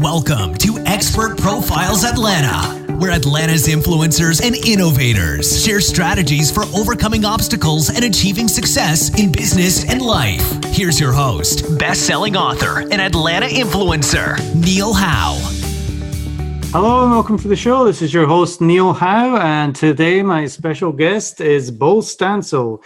Welcome to Expert Profiles Atlanta, where Atlanta's influencers and innovators share strategies for overcoming obstacles and achieving success in business and life. Here's your host, best-selling author and Atlanta influencer, Neil Howe. Hello and welcome to the show. This is your host, Neil Howe, and today my special guest is Bo Stansell.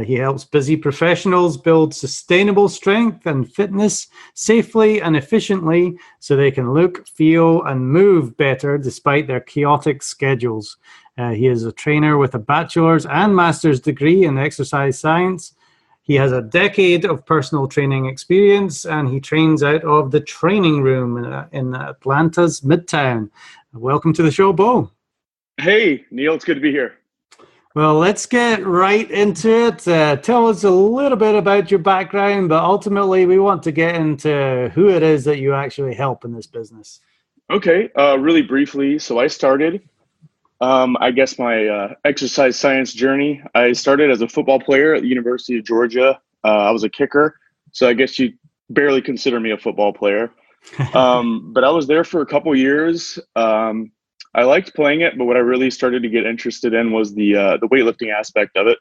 He helps busy professionals build sustainable strength and fitness safely and efficiently so they can look, feel, and move better despite their chaotic schedules. He is a trainer with a bachelor's and master's degree in exercise science. He has a decade of personal training experience, and he trains out of the Training Room in Atlanta's Midtown. Welcome to the show, Bo. Hey, Neil, it's good to be here. Well, let's get right into it. Tell us a little bit about your background, but ultimately we want to get into who it is that you actually help in this business. Okay, really briefly. So I started my exercise science journey. I started as a football player at the University of Georgia. I was a kicker, so I guess you barely consider me a football player. But I was there for a couple years. I liked playing it, but what I really started to get interested in was the weightlifting aspect of it.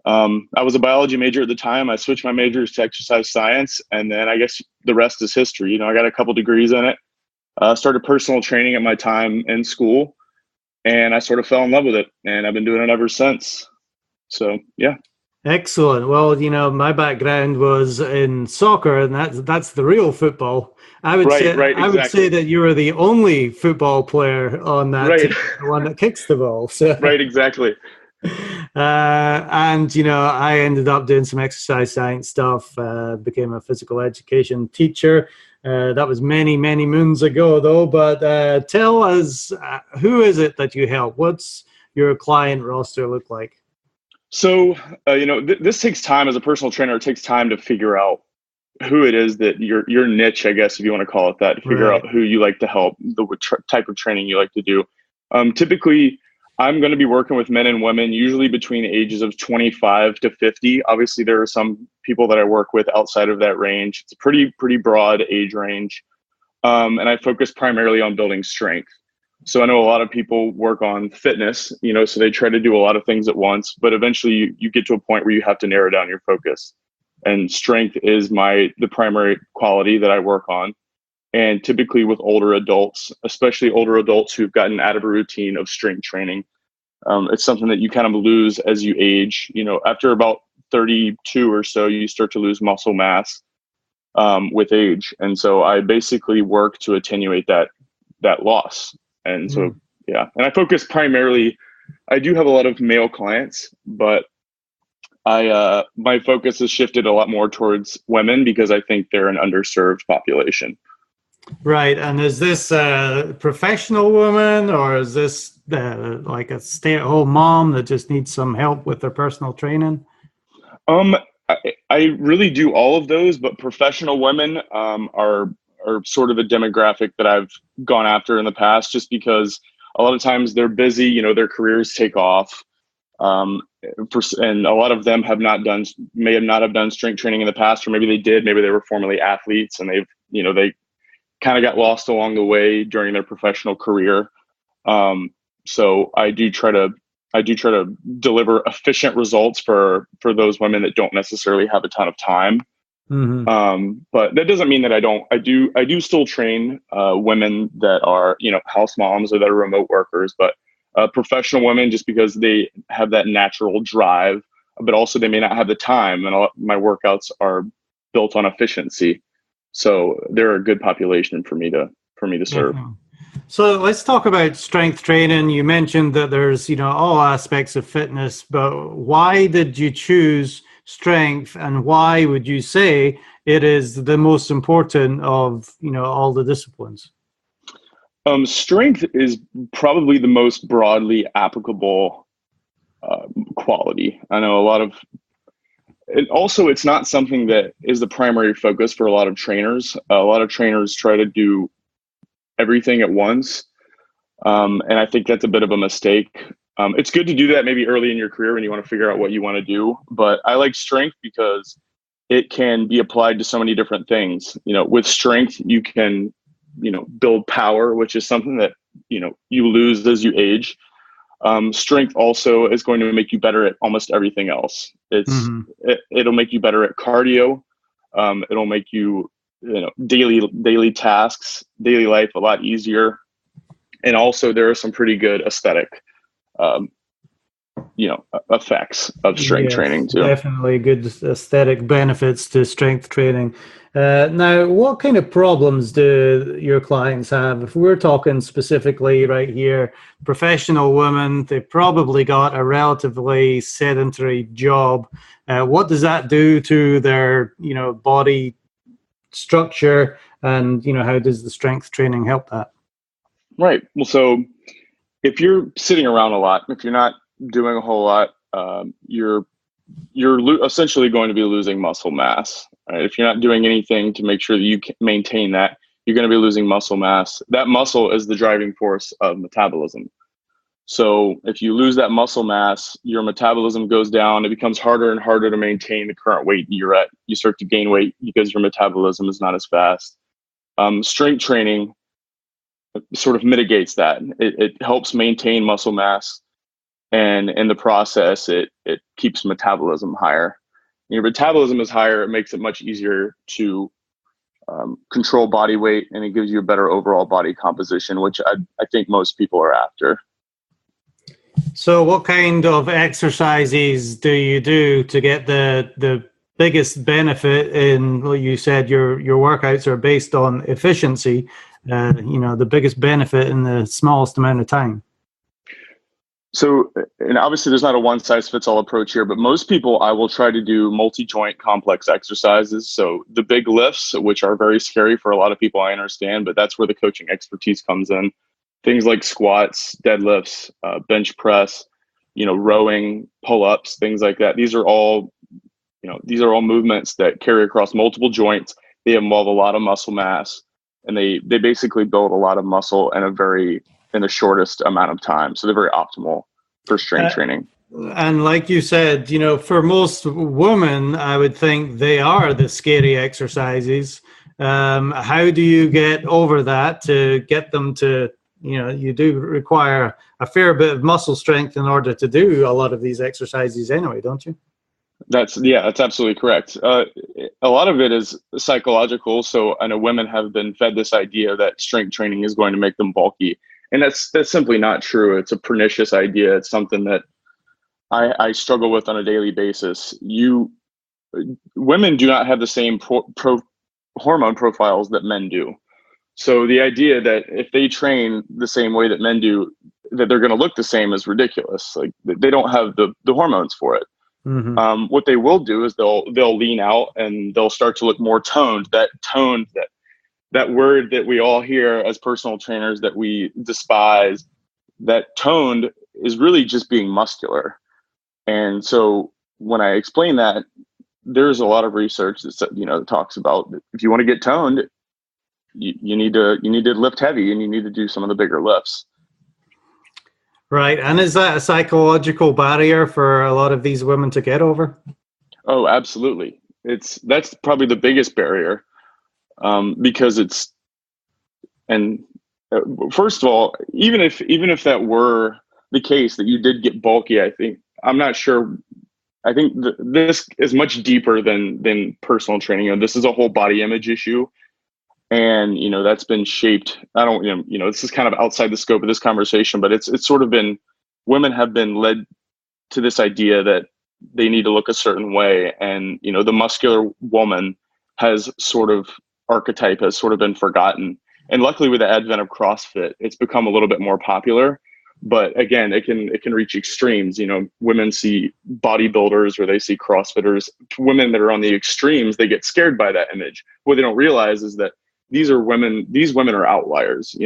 I was a biology major at the time. I switched my majors to exercise science, and then I guess the rest is history. You know, I got a couple degrees in it. Started personal training at my time in school. And I sort of fell in love with it, and I've been doing it ever since. So, yeah. Excellent. Well, you know, my background was in soccer, and that's the real football. I would say that you were the only football player on that team, the one that kicks the ball. So. Right, exactly. And, you know, I ended up doing some exercise science stuff, became a physical education teacher. That was many, many moons ago, though. But tell us, who is it that you help? What's your client roster look like? So, this takes time as a personal trainer. It takes time to figure out who it is that your niche, I guess, if you want to call it that, to figure out who you like to help, the type of training you like to do. Typically, I'm going to be working with men and women, usually between the ages of 25 to 50. Obviously, there are some people that I work with outside of that range. It's a pretty broad age range. And I focus primarily on building strength. So I know a lot of people work on fitness, so they try to do a lot of things at once, but eventually you get to a point where you have to narrow down your focus. And strength is the primary quality that I work on. And typically with older adults, especially older adults who've gotten out of a routine of strength training, it's something that you kind of lose as you age. After about 32 or so, you start to lose muscle mass with age. And so I basically work to attenuate that loss. And so, yeah. And I focus primarily, I do have a lot of male clients, but my focus has shifted a lot more towards women because I think they're an underserved population. Right. And is this a professional woman, or is this like a stay-at-home mom that just needs some help with their personal training? I really do all of those, but professional women are sort of a demographic that I've gone after in the past, just because a lot of times they're busy, their careers take off. And a lot of them may not have done strength training in the past, or maybe they did, maybe they were formerly athletes and they kind of got lost along the way during their professional career. So I do try to deliver efficient results for those women that don't necessarily have a ton of time. Mm-hmm. But that doesn't mean that I do still train women that are, house moms or that are remote workers, but professional women, just because they have that natural drive, but also they may not have the time. And my workouts are built on efficiency. So they're a good population for me to serve. Mm-hmm. So let's talk about strength training. You mentioned that there's, all aspects of fitness, but why did you choose strength, and why would you say it is the most important of, all the disciplines? Strength is probably the most broadly applicable quality. I know it's not something that is the primary focus for a lot of trainers. A lot of trainers try to do everything at once. And I think that's a bit of a mistake. It's good to do that maybe early in your career when you want to figure out what you want to do. But I like strength because it can be applied to so many different things. With strength, you can build power, which is something that, you lose as you age. Strength also is going to make you better at almost everything else. It'll make you better at cardio. It'll make you, daily tasks, daily life a lot easier. And also there are some pretty good aesthetic, effects of strength training too. Definitely good aesthetic benefits to strength training. Now, what kind of problems do your clients have? If we're talking specifically right here, professional women, they probably got a relatively sedentary job. What does that do to their, body structure, and, how does the strength training help that? Right. Well, so if you're sitting around a lot, if you're not doing a whole lot, you're essentially going to be losing muscle mass. Right? If you're not doing anything to make sure that you can maintain that, you're going to be losing muscle mass. That muscle is the driving force of metabolism. So if you lose that muscle mass, your metabolism goes down. It becomes harder and harder to maintain the current weight you're at. You start to gain weight because your metabolism is not as fast. Strength training sort of mitigates that. It helps maintain muscle mass. And in the process, it keeps metabolism higher. Your metabolism is higher. It makes it much easier to control body weight, and it gives you a better overall body composition, which I think most people are after. So what kind of exercises do you do to get the biggest benefit in, well, you said your workouts are based on efficiency, the biggest benefit in the smallest amount of time? So, and obviously there's not a one size fits all approach here, but most people, I will try to do multi-joint complex exercises. So the big lifts, which are very scary for a lot of people, I understand, but that's where the coaching expertise comes in. Things like squats, deadlifts, bench press, rowing, pull-ups, things like that. These are all movements that carry across multiple joints. They involve a lot of muscle mass, and they basically build a lot of muscle in the shortest amount of time. So they're very optimal for strength training. And like you said, for most women, I would think they are the scary exercises. How do you get over that to get them to, you do require a fair bit of muscle strength in order to do a lot of these exercises anyway, don't you? That's absolutely correct. A lot of it is psychological. So I know women have been fed this idea that strength training is going to make them bulky. And that's simply not true. It's a pernicious idea. It's something that I struggle with on a daily basis. Women do not have the same hormone profiles that men do. So the idea that if they train the same way that men do, that they're going to look the same is ridiculous. Like, they don't have the hormones for it. Mm-hmm. What they will do is they'll lean out and they'll start to look more toned. That word that we all hear as personal trainers that we despise, that toned is really just being muscular. And so when I explain that, there's a lot of research that talks about if you want to get toned, you need to lift heavy, and you need to do some of the bigger lifts. Right. And is that a psychological barrier for a lot of these women to get over? Oh, absolutely. That's probably the biggest barrier. Because first of all, even if that were the case that you did get bulky, I'm not sure. I think this is much deeper than personal training. This is a whole body image issue, and that's been shaped. I don't, this is kind of outside the scope of this conversation, but it's sort of been, women have been led to this idea that they need to look a certain way, and the muscular woman archetype has sort of been forgotten. And luckily, with the advent of CrossFit, it's become a little bit more popular. But again, it can reach extremes. Women see bodybuilders or they see CrossFitters. Women that are on the extremes, they get scared by that image. What they don't realize is that these women are outliers.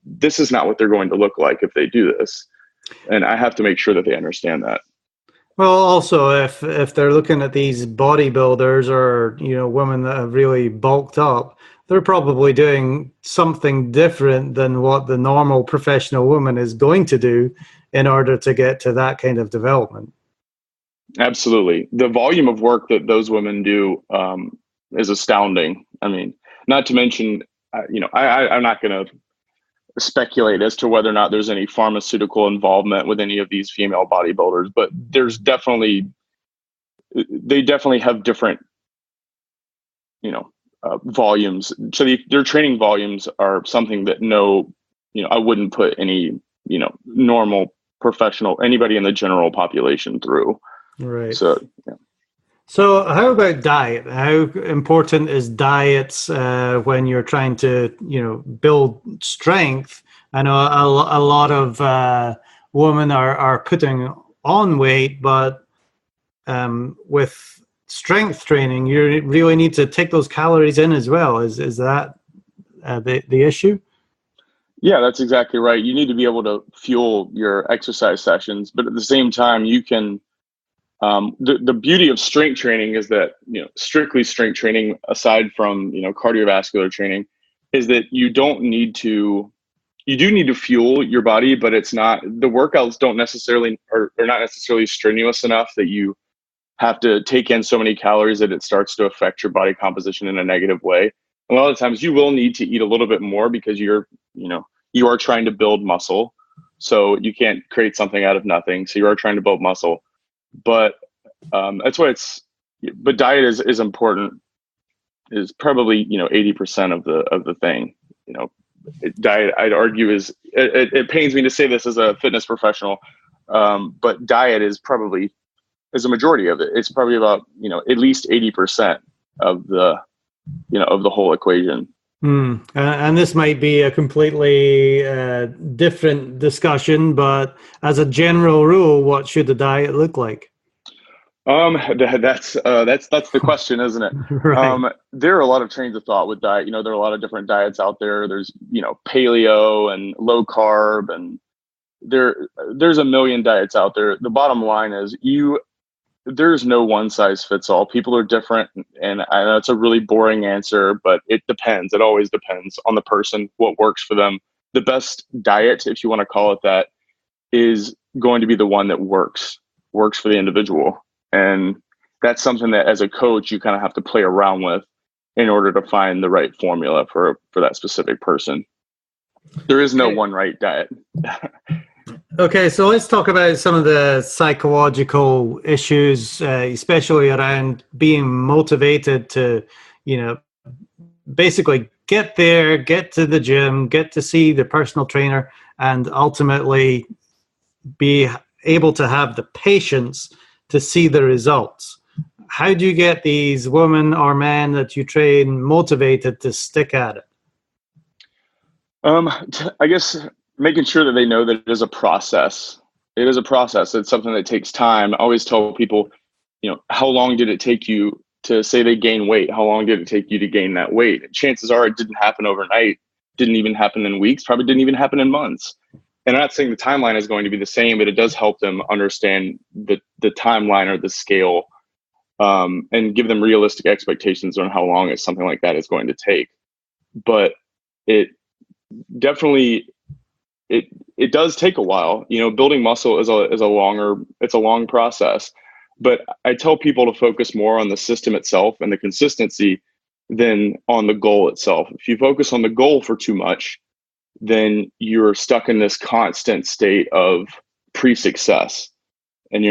This is not what they're going to look like if they do this. And I have to make sure that they understand that. Well, also, if they're looking at these bodybuilders or, women that have really bulked up, they're probably doing something different than what the normal professional woman is going to do in order to get to that kind of development. Absolutely. The volume of work that those women do is astounding. I mean, not to mention I'm not going to speculate as to whether or not there's any pharmaceutical involvement with any of these female bodybuilders, but they definitely have different, volumes. So their training volumes are something that I wouldn't put any, normal professional, anybody in the general population through. Right. So, yeah. So how about diet? How important is diets when you're trying to, build strength? I know a lot of women are putting on weight, but with strength training, you really need to take those calories in as well. Is that the issue? Yeah, that's exactly right. You need to be able to fuel your exercise sessions, but at the same time, you can. The beauty of strength training is that, strictly strength training, aside from, cardiovascular training, is that you do need to fuel your body, but the workouts don't necessarily, are not necessarily strenuous enough that you have to take in so many calories that it starts to affect your body composition in a negative way. A lot of times you will need to eat a little bit more because you are trying to build muscle. So you can't create something out of nothing. So you are trying to build muscle. But that's why but diet is important, is probably 80% of the thing. Diet, I'd argue, it pains me to say this as a fitness professional, but diet is a majority of it. It's probably about at least 80% of the of the whole equation. And this might be a completely different discussion, but as a general rule, what should the diet look like? That's the question, isn't it? Right. There are a lot of trains of thought with diet. There are a lot of different diets out there. There's paleo and low carb, and there's a million diets out there. The bottom line is there's no one size fits all. People are different, and I know it's a really boring answer, but it depends. It always depends on the person, what works for them. The best diet, if you want to call it that, is going to be the one that works for the individual. And that's something that as a coach, you kind of have to play around with in order to find the right formula for that specific person. There is no one right diet. Okay, so let's talk about some of the psychological issues, especially around being motivated to, basically get there, get to the gym, get to see the personal trainer, and ultimately be able to have the patience to see the results. How do you get these women or men that you train motivated to stick at it? I guess making sure that they know that it is a process. It is a process. It's something that takes time. I always tell people, how long did it take you to say they gain weight? How long did it take you to gain that weight? And chances are it didn't happen overnight, didn't even happen in weeks, probably didn't even happen in months. And I'm not saying the timeline is going to be the same, but it does help them understand the timeline or the scale, and give them realistic expectations on how long something like that is going to take. But it definitely, it does take a while. Building muscle is a long process. But I tell people to focus more on the system itself and the consistency than on the goal itself. If you focus on the goal for too much, then you're stuck in this constant state of pre-success, and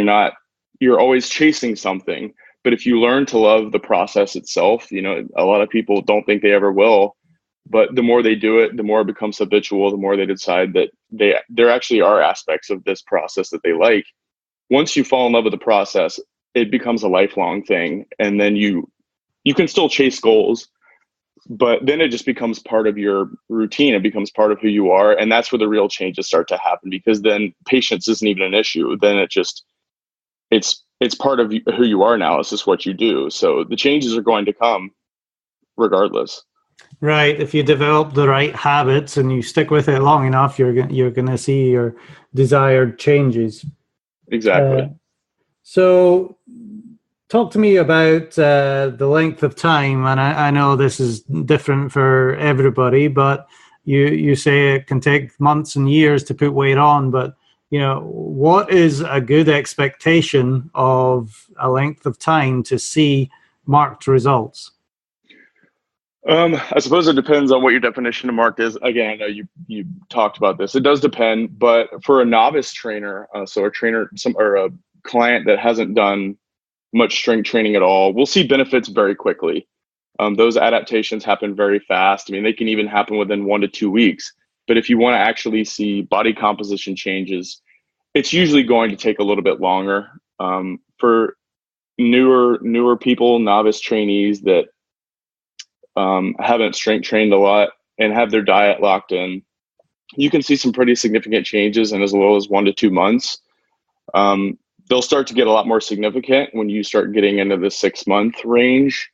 you're always chasing something. But if you learn to love the process itself, a lot of people don't think they ever will, but the more they do it, the more it becomes habitual, the more they decide that there actually are aspects of this process that they like. Once you fall in love with the process, it becomes a lifelong thing. And then you can still chase goals, but then it just becomes part of your routine. It becomes part of who you are. And that's where the real changes start to happen, because then patience isn't even an issue. Then it's part of who you are now. It's just what you do. So the changes are going to come regardless. Right. If you develop the right habits and you stick with it long enough, you're going to see your desired changes. Exactly. So talk to me about the length of time. And I know this is different for everybody, but you say it can take months and years to put weight on. But, what is a good expectation of a length of time to see marked results? I suppose it depends on what your definition of marked is. Again, I know you talked about this. It does depend, but for a novice trainer, so a trainer, or a client that hasn't done much strength training at all, we'll see benefits very quickly. Those adaptations happen very fast. I mean, they can even happen within 1 to 2 weeks. But if you want to actually see body composition changes, it's usually going to take a little bit longer. For newer people, novice trainees that haven't strength trained a lot and have their diet locked in, you can see some pretty significant changes in as little as 1 to 2 months. They'll start to get a lot more significant when you start getting into the 6-month range.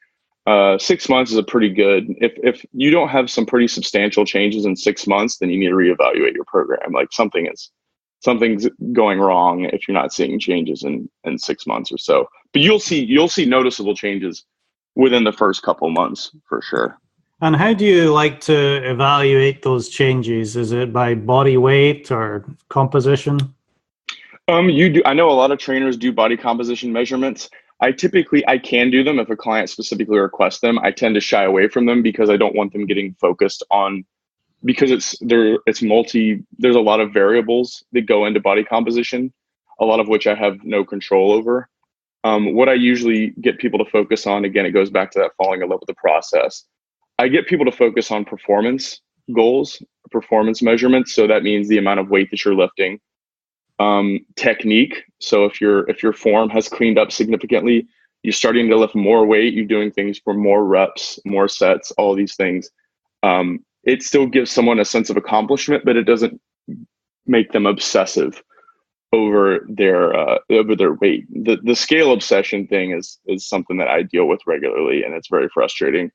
6 months is a pretty good. If you don't have some pretty substantial changes in 6 months, then you need to reevaluate your program. Like something's going wrong if you're not seeing changes in 6 months or so. But you'll see noticeable changes within the first couple months for sure. And how do you like to evaluate those changes? Is it by body weight or composition? You do. I know a lot of trainers do body composition measurements. I can do them if a client specifically requests them. I tend to shy away from them because I don't want them getting focused on, because there's a lot of variables that go into body composition, a lot of which I have no control over. What I usually get people to focus on, again, it goes back to that falling in love with the process. I get people to focus on performance goals, performance measurements. So that means the amount of weight that you're lifting. Technique. So if your form has cleaned up significantly, you're starting to lift more weight, you're doing things for more reps, more sets, all these things. It still gives someone a sense of accomplishment, but it doesn't make them obsessive over their weight. The scale obsession thing is something that I deal with regularly, and it's very frustrating.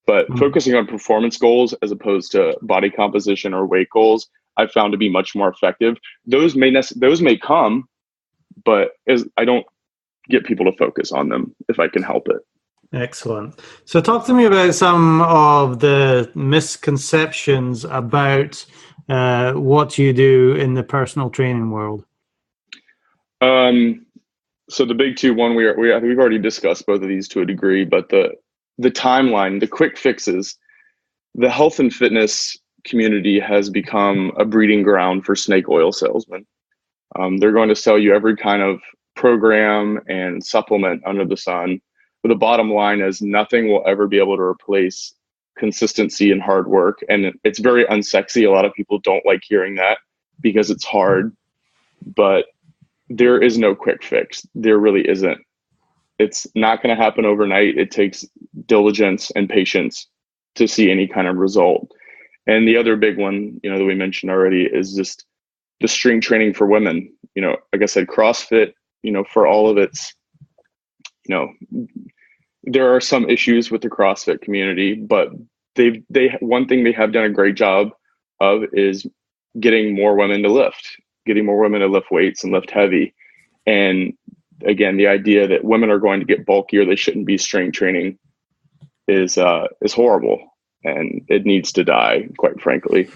But focusing on performance goals as opposed to body composition or weight goals, I've found to be much more effective. Those may come, but I don't get people to focus on them if I can help it. Excellent. So talk to me about some of the misconceptions about what you do in the personal training world. So the big two, one we've already discussed both of these to a degree, but the timeline, the quick fixes, the health and fitness community has become a breeding ground for snake oil salesmen. They're going to sell you every kind of program and supplement under the sun. But the bottom line is nothing will ever be able to replace consistency and hard work. And it's very unsexy. A lot of people don't like hearing that because it's hard, but there is no quick fix. There really isn't. It's not going to happen overnight. It takes diligence and patience to see any kind of result. And the other big one, that we mentioned already is just the strength training for women. Like I said, CrossFit, for all of its, there are some issues with the CrossFit community, but one thing they have done a great job of is getting more women to lift weights and lift heavy. And again, the idea that women are going to get bulkier, they shouldn't be strength training is horrible. And it needs to die, quite frankly.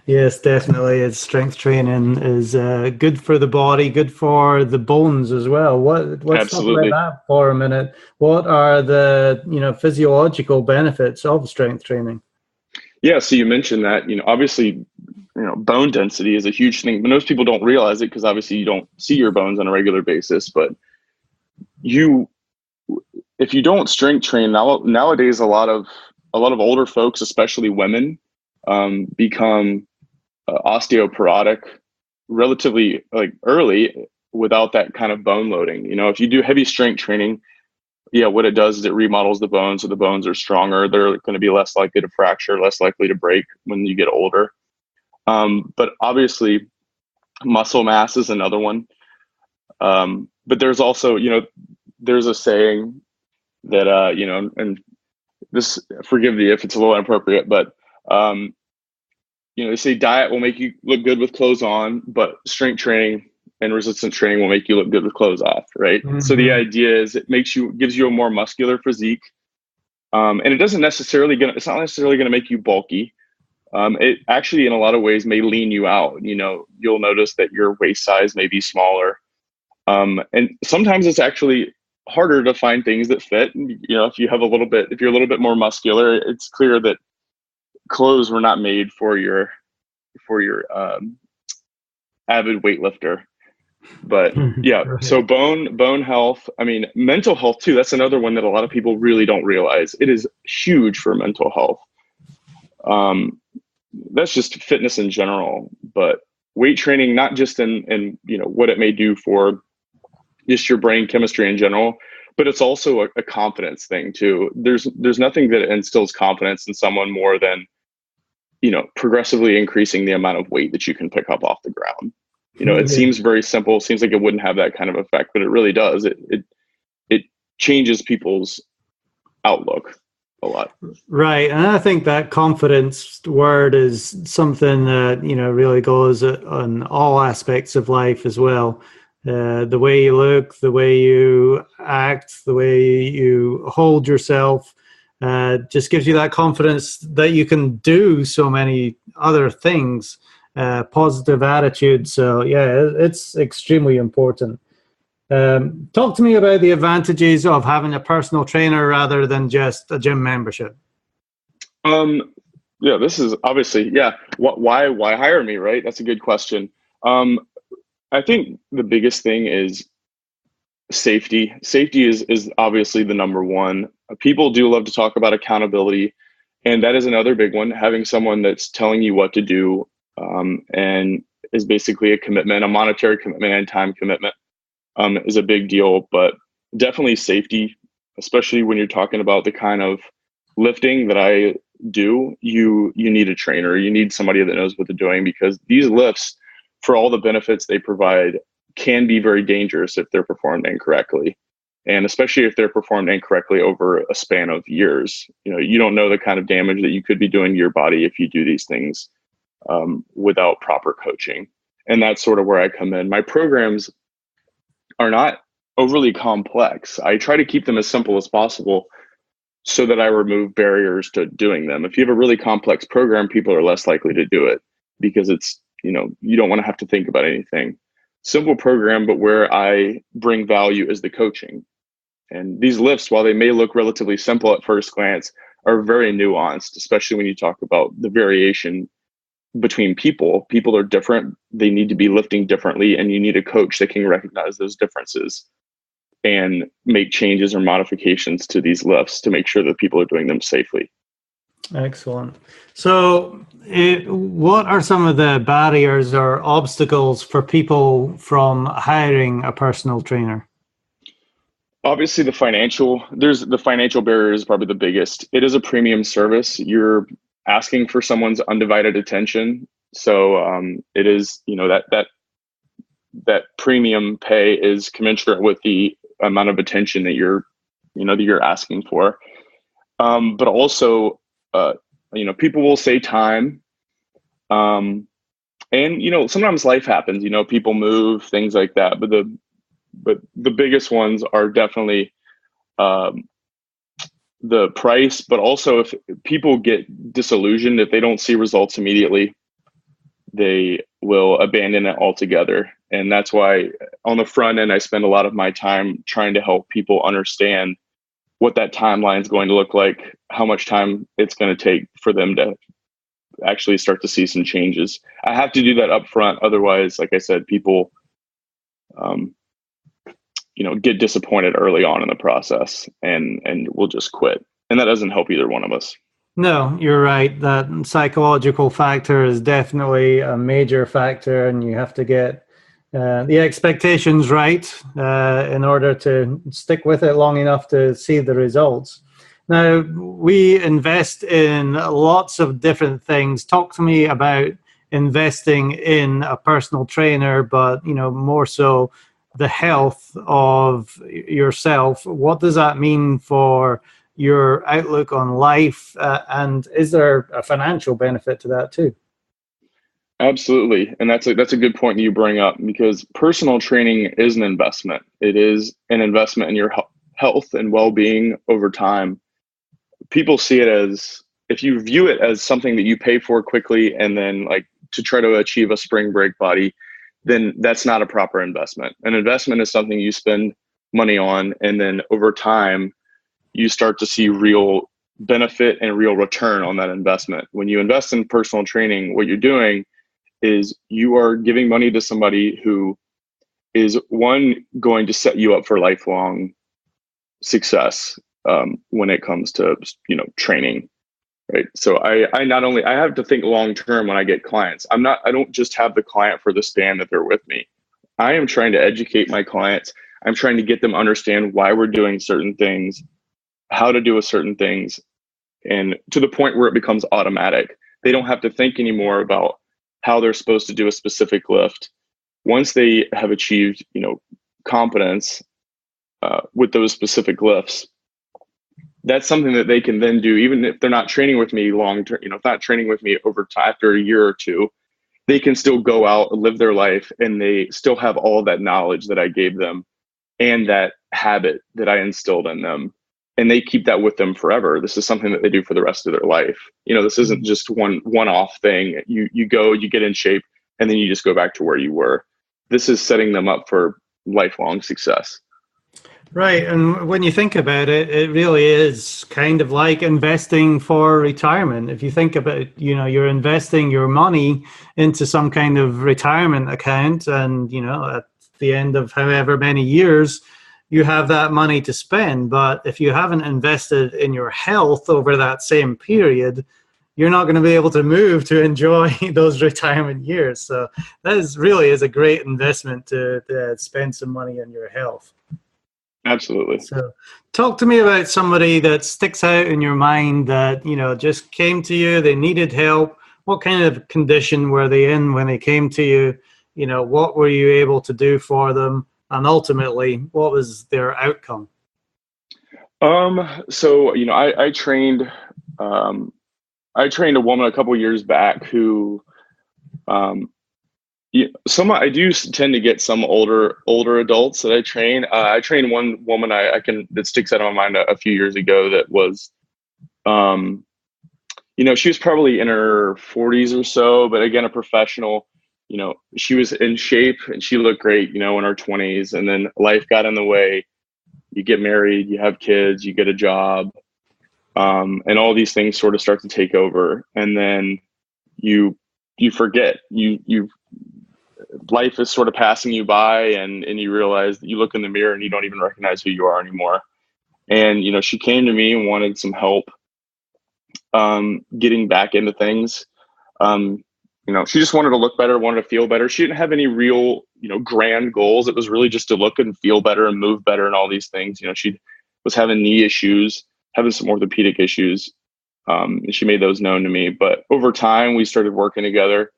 Yes, definitely. It's strength training is good for the body, good for the bones as well. Let's talk about that for a minute. What are the physiological benefits of strength training? Yeah, so you mentioned that. Obviously, bone density is a huge thing, but most people don't realize it because obviously you don't see your bones on a regular basis. But if you don't strength train nowadays, a lot of older folks, especially women, become osteoporotic relatively early without that kind of bone loading. If you do heavy strength training, what it does is it remodels the bones, so the bones are stronger. They're going to be less likely to fracture, less likely to break when you get older. But obviously, muscle mass is another one. But there's also, there's a saying that, and this, forgive me if it's a little inappropriate, but, they say diet will make you look good with clothes on, but strength training and resistance training will make you look good with clothes off, right? Mm-hmm. So the idea is it gives you a more muscular physique. And it's not necessarily going to make you bulky. It actually, in a lot of ways, may lean you out. You'll notice that your waist size may be smaller. And sometimes it's actually harder to find things that fit. If you're a little bit more muscular, it's clear that clothes were not made for your avid weightlifter. But yeah, Right. so bone health. I mean, mental health too. That's another one that a lot of people really don't realize. It is huge for mental health. That's just fitness in general, but weight training, not just in what it may do for just your brain chemistry in general, but it's also a confidence thing too. There's nothing that instills confidence in someone more than, progressively increasing the amount of weight that you can pick up off the ground. It seems very simple, seems like it wouldn't have that kind of effect, but it really does. It changes people's outlook a lot. Right. And I think that confidence word is something that, really goes on all aspects of life as well. The way you look, the way you act, the way you hold yourself, just gives you that confidence that you can do so many other things, positive attitude. So yeah, it's extremely important. Talk to me about the advantages of having a personal trainer rather than just a gym membership. Yeah, this is obviously, why hire me, right? That's a good question. I think the biggest thing is safety. Safety is obviously the number one. People do love to talk about accountability, and that is another big one. Having someone that's telling you what to do, and is basically a commitment, a monetary commitment and time commitment, is a big deal. But definitely safety, especially when you're talking about the kind of lifting that I do, you need a trainer. You need somebody that knows what they're doing, because these lifts, for all the benefits they provide, can be very dangerous if they're performed incorrectly. And especially if they're performed incorrectly over a span of years. You don't know the kind of damage that you could be doing to your body if you do these things without proper coaching. And that's sort of where I come in. My programs are not overly complex. I try to keep them as simple as possible so that I remove barriers to doing them. If you have a really complex program, people are less likely to do it because it's, you don't want to have to think about anything. Simple program, but where I bring value is the coaching. And these lifts, while they may look relatively simple at first glance, are very nuanced, especially when you talk about the variation between people. People are different. They need to be lifting differently, and you need a coach that can recognize those differences and make changes or modifications to these lifts to make sure that people are doing them safely. Excellent. So what are some of the barriers or obstacles for people from hiring a personal trainer? Obviously, the financial barrier is probably the biggest. It is a premium service. You're asking for someone's undivided attention. So it is, that premium pay is commensurate with the amount of attention that you're asking for. But also, people will say time. And, sometimes life happens, people move, things like that. But the biggest ones are definitely the price, but also if people get disillusioned, if they don't see results immediately, they will abandon it altogether. And that's why on the front end, I spend a lot of my time trying to help people understand what that timeline is going to look like, how much time it's going to take for them to actually start to see some changes. I have to do that up front. Otherwise, like I said, people, get disappointed early on in the process and will just quit. And that doesn't help either one of us. No, you're right. That psychological factor is definitely a major factor, and you have to get the expectations right in order to stick with it long enough to see the results. Now, we invest in lots of different things. Talk to me about investing in a personal trainer, but, more so the health of yourself. What does that mean for your outlook on life? And is there a financial benefit to that too? Absolutely. And that's a good point you bring up, because personal training is an investment. It is an investment in your health and well-being over time. People see it as, if you view it as something that you pay for quickly and then like to try to achieve a spring break body, then that's not a proper investment. An investment is something you spend money on. And then over time, you start to see real benefit and real return on that investment. When you invest in personal training, what you're doing is you are giving money to somebody who is, one, going to set you up for lifelong success when it comes to, training, right? So I not only, I have to think long term when I get clients. I don't just have the client for the span that they're with me. I am trying to educate my clients. I'm trying to get them understand why we're doing certain things, how to do certain things, and to the point where it becomes automatic. They don't have to think anymore about how they're supposed to do a specific lift. Once they have achieved, competence with those specific lifts, that's something that they can then do, even if they're not training with me long term, if not training with me over time, after a year or two, they can still go out and live their life, and they still have all that knowledge that I gave them and that habit that I instilled in them. And they keep that with them forever. This is something that they do for the rest of their life. This isn't just one-off thing. You go, you get in shape, and then you just go back to where you were. This is setting them up for lifelong success. Right. And when you think about it, it really is kind of like investing for retirement. If you think about it, you're investing your money into some kind of retirement account, and, at the end of however many years, you have that money to spend. But if you haven't invested in your health over that same period, you're not going to be able to move to enjoy those retirement years. So that really is a great investment to spend some money on your health. Absolutely. So talk to me about somebody that sticks out in your mind that, just came to you, they needed help. What kind of condition were they in when they came to you? What were you able to do for them? And ultimately, what was their outcome? So, I trained a woman a couple of years back who, I do tend to get some older adults that I train. I trained one woman that sticks out of my mind a few years ago that was, she was probably in her 40s or so, but again, a professional. She was in shape and she looked great, in her 20s, and then life got in the way. You get married, you have kids, you get a job, and all these things sort of start to take over. And then you forget, life is sort of passing you by, and you realize that you look in the mirror and you don't even recognize who you are anymore. And, she came to me and wanted some help getting back into things. She just wanted to look better, wanted to feel better. She didn't have any real, grand goals. It was really just to look and feel better and move better and all these things. She was having knee issues, having some orthopedic issues. And she made those known to me. But over time, we started working together.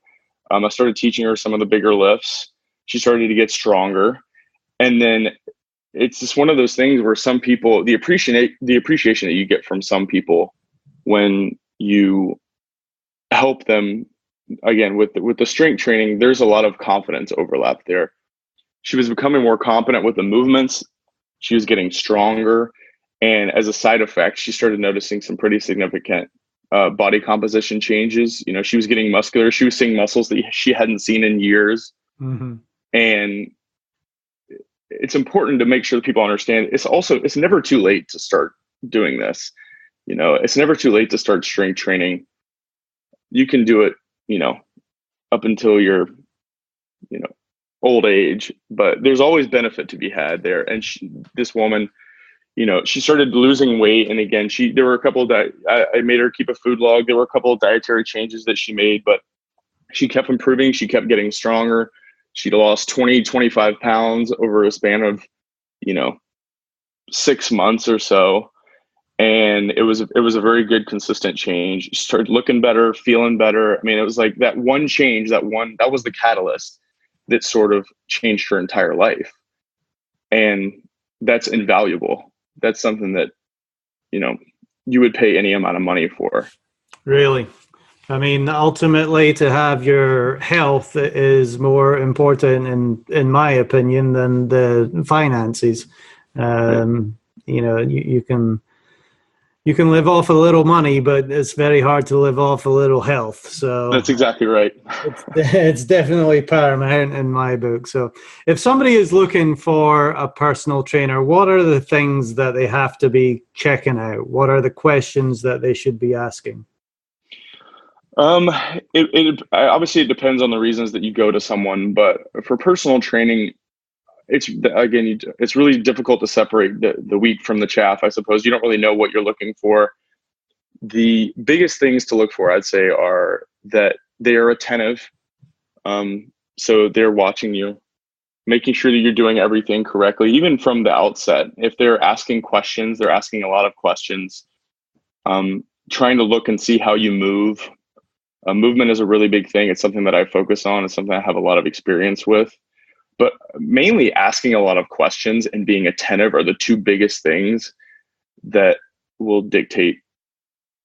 I started teaching her some of the bigger lifts. She started to get stronger. And then it's just one of those things where some people, the appreciation that you get from some people when you help them, again, with the strength training, there's a lot of confidence overlap there. She was becoming more competent with the movements. She was getting stronger. And as a side effect, she started noticing some pretty significant body composition changes. She was getting muscular. She was seeing muscles that she hadn't seen in years. Mm-hmm. And it's important to make sure that people understand it's never too late to start doing this. It's never too late to start strength training. You can do it, up until your, old age, but there's always benefit to be had there. And this woman, she started losing weight. And again, there were a couple of, I made her keep a food log. There were a couple of dietary changes that she made, but she kept improving. She kept getting stronger. She'd lost 20, 25 pounds over a span of, 6 months or so. And it was a very good, consistent change. She started looking better, feeling better. I mean, it was like that one change, that was the catalyst that sort of changed her entire life. And that's invaluable. That's something that, you would pay any amount of money for. Really? I mean, ultimately, to have your health is more important, in my opinion, than the finances. You you can live off a little money, but it's very hard to live off a little health. So That's exactly right. it's definitely paramount in my book. So if somebody is looking for a personal trainer, what are the things that they have to be checking out? What are the questions that they should be asking? Obviously it depends on the reasons that you go to someone, but for personal training, it's really difficult to separate the wheat from the chaff. I suppose you don't really know what you're looking for. The biggest things to look for, I'd say, are that they are attentive. So they're watching you, making sure that you're doing everything correctly, even from the outset. If they're asking questions, they're asking a lot of questions. Trying to look and see how you move. Movement is a really big thing. It's something that I focus on. It's something I have a lot of experience with. But mainly asking a lot of questions and being attentive are the two biggest things that will dictate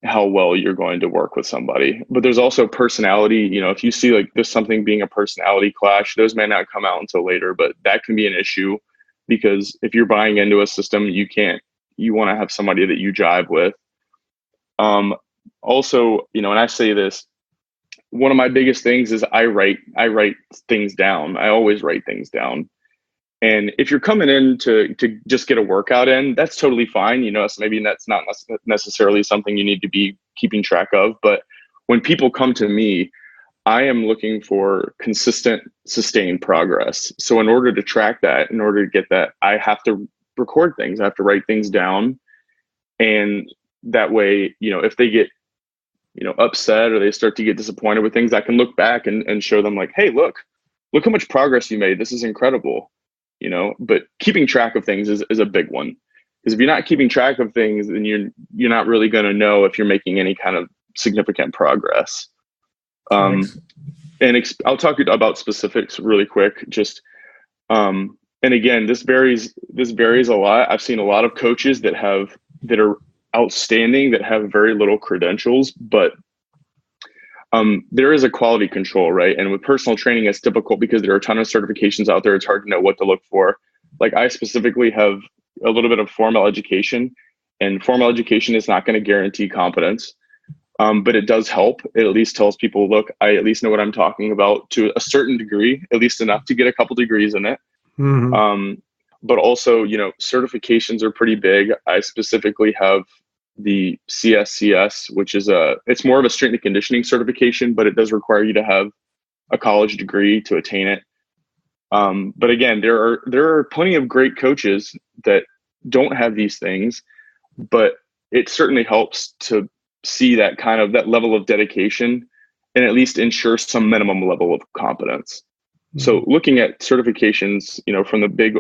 how well you're going to work with somebody. But there's also personality. If you see like there's something being a personality clash, those may not come out until later, but that can be an issue because if you're buying into a system, you want to have somebody that you jive with. Also, and I say this, one of my biggest things is I write things down. I always write things down. And if you're coming in to just get a workout in, that's totally fine. So maybe that's not necessarily something you need to be keeping track of. But when people come to me, I am looking for consistent, sustained progress. So in order to track that, in order to get that, I have to record things. I have to write things down. And that way, if they get upset or they start to get disappointed with things, I can look back and show them like, hey, look how much progress you made. This is incredible, but keeping track of things is a big one. Because if you're not keeping track of things, then you're not really going to know if you're making any kind of significant progress. And I'll talk about specifics really quick. Just, and again, this varies a lot. I've seen a lot of coaches that are outstanding that have very little credentials, but there is a quality control, right? And with personal training, it's difficult because there are a ton of certifications out there. It's hard to know what to look for. Like I specifically have a little bit of formal education, and formal education is not going to guarantee competence, but it does help. It at least tells people, look, I at least know what I'm talking about to a certain degree, at least enough to get a couple degrees in it. Mm-hmm. But also, certifications are pretty big. I specifically have the CSCS, which is it's more of a strength and conditioning certification, but it does require you to have a college degree to attain it. But again, there are plenty of great coaches that don't have these things, but it certainly helps to see that level of dedication and at least ensure some minimum level of competence. Mm-hmm. So looking at certifications, from the big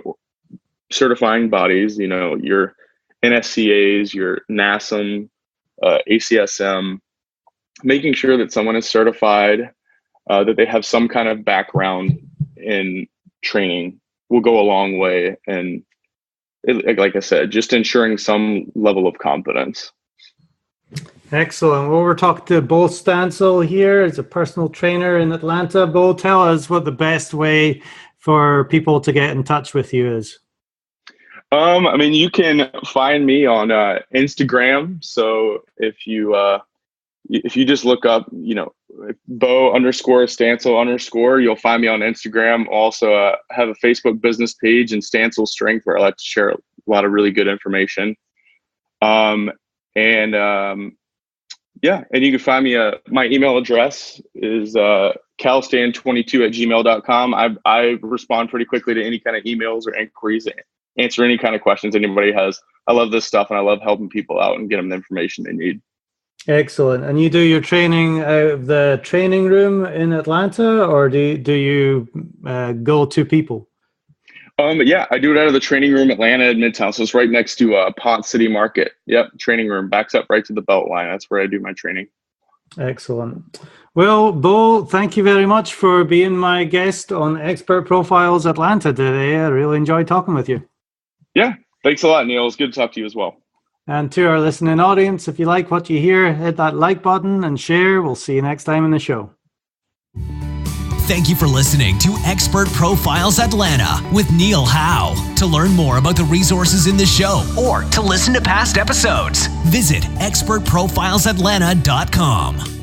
certifying bodies, your NSCAs, your NASM, ACSM, making sure that someone is certified, that they have some kind of background in training will go a long way. And like I said, just ensuring some level of competence. Excellent. Well, we're talking to Bo Stansell here. He's a personal trainer in Atlanta. Bo, tell us what the best way for people to get in touch with you is. You can find me on Instagram. So if you just look up, Bo_Stansell_, you'll find me on Instagram. Also have a Facebook business page and Stansell Strength, where I like to share a lot of really good information. And you can find me. My email address is calstan22@gmail.com. I respond pretty quickly to any kind of emails or inquiries, answer any kind of questions anybody has. I love this stuff, and I love helping people out and get them the information they need. Excellent. And you do your training out of the training room in Atlanta, or do you go to people? Yeah, I do it out of the training room Atlanta at Midtown. So it's right next to Pont City Market. Yep, training room backs up right to the Beltline. That's where I do my training. Excellent. Well, Bo, thank you very much for being my guest on Expert Profiles Atlanta today. I really enjoyed talking with you. Yeah, thanks a lot, Neil. It's good to talk to you as well. And to our listening audience, if you like what you hear, hit that like button and share. We'll see you next time in the show. Thank you for listening to Expert Profiles Atlanta with Neil Howe. To learn more about the resources in the show or to listen to past episodes, visit expertprofilesatlanta.com.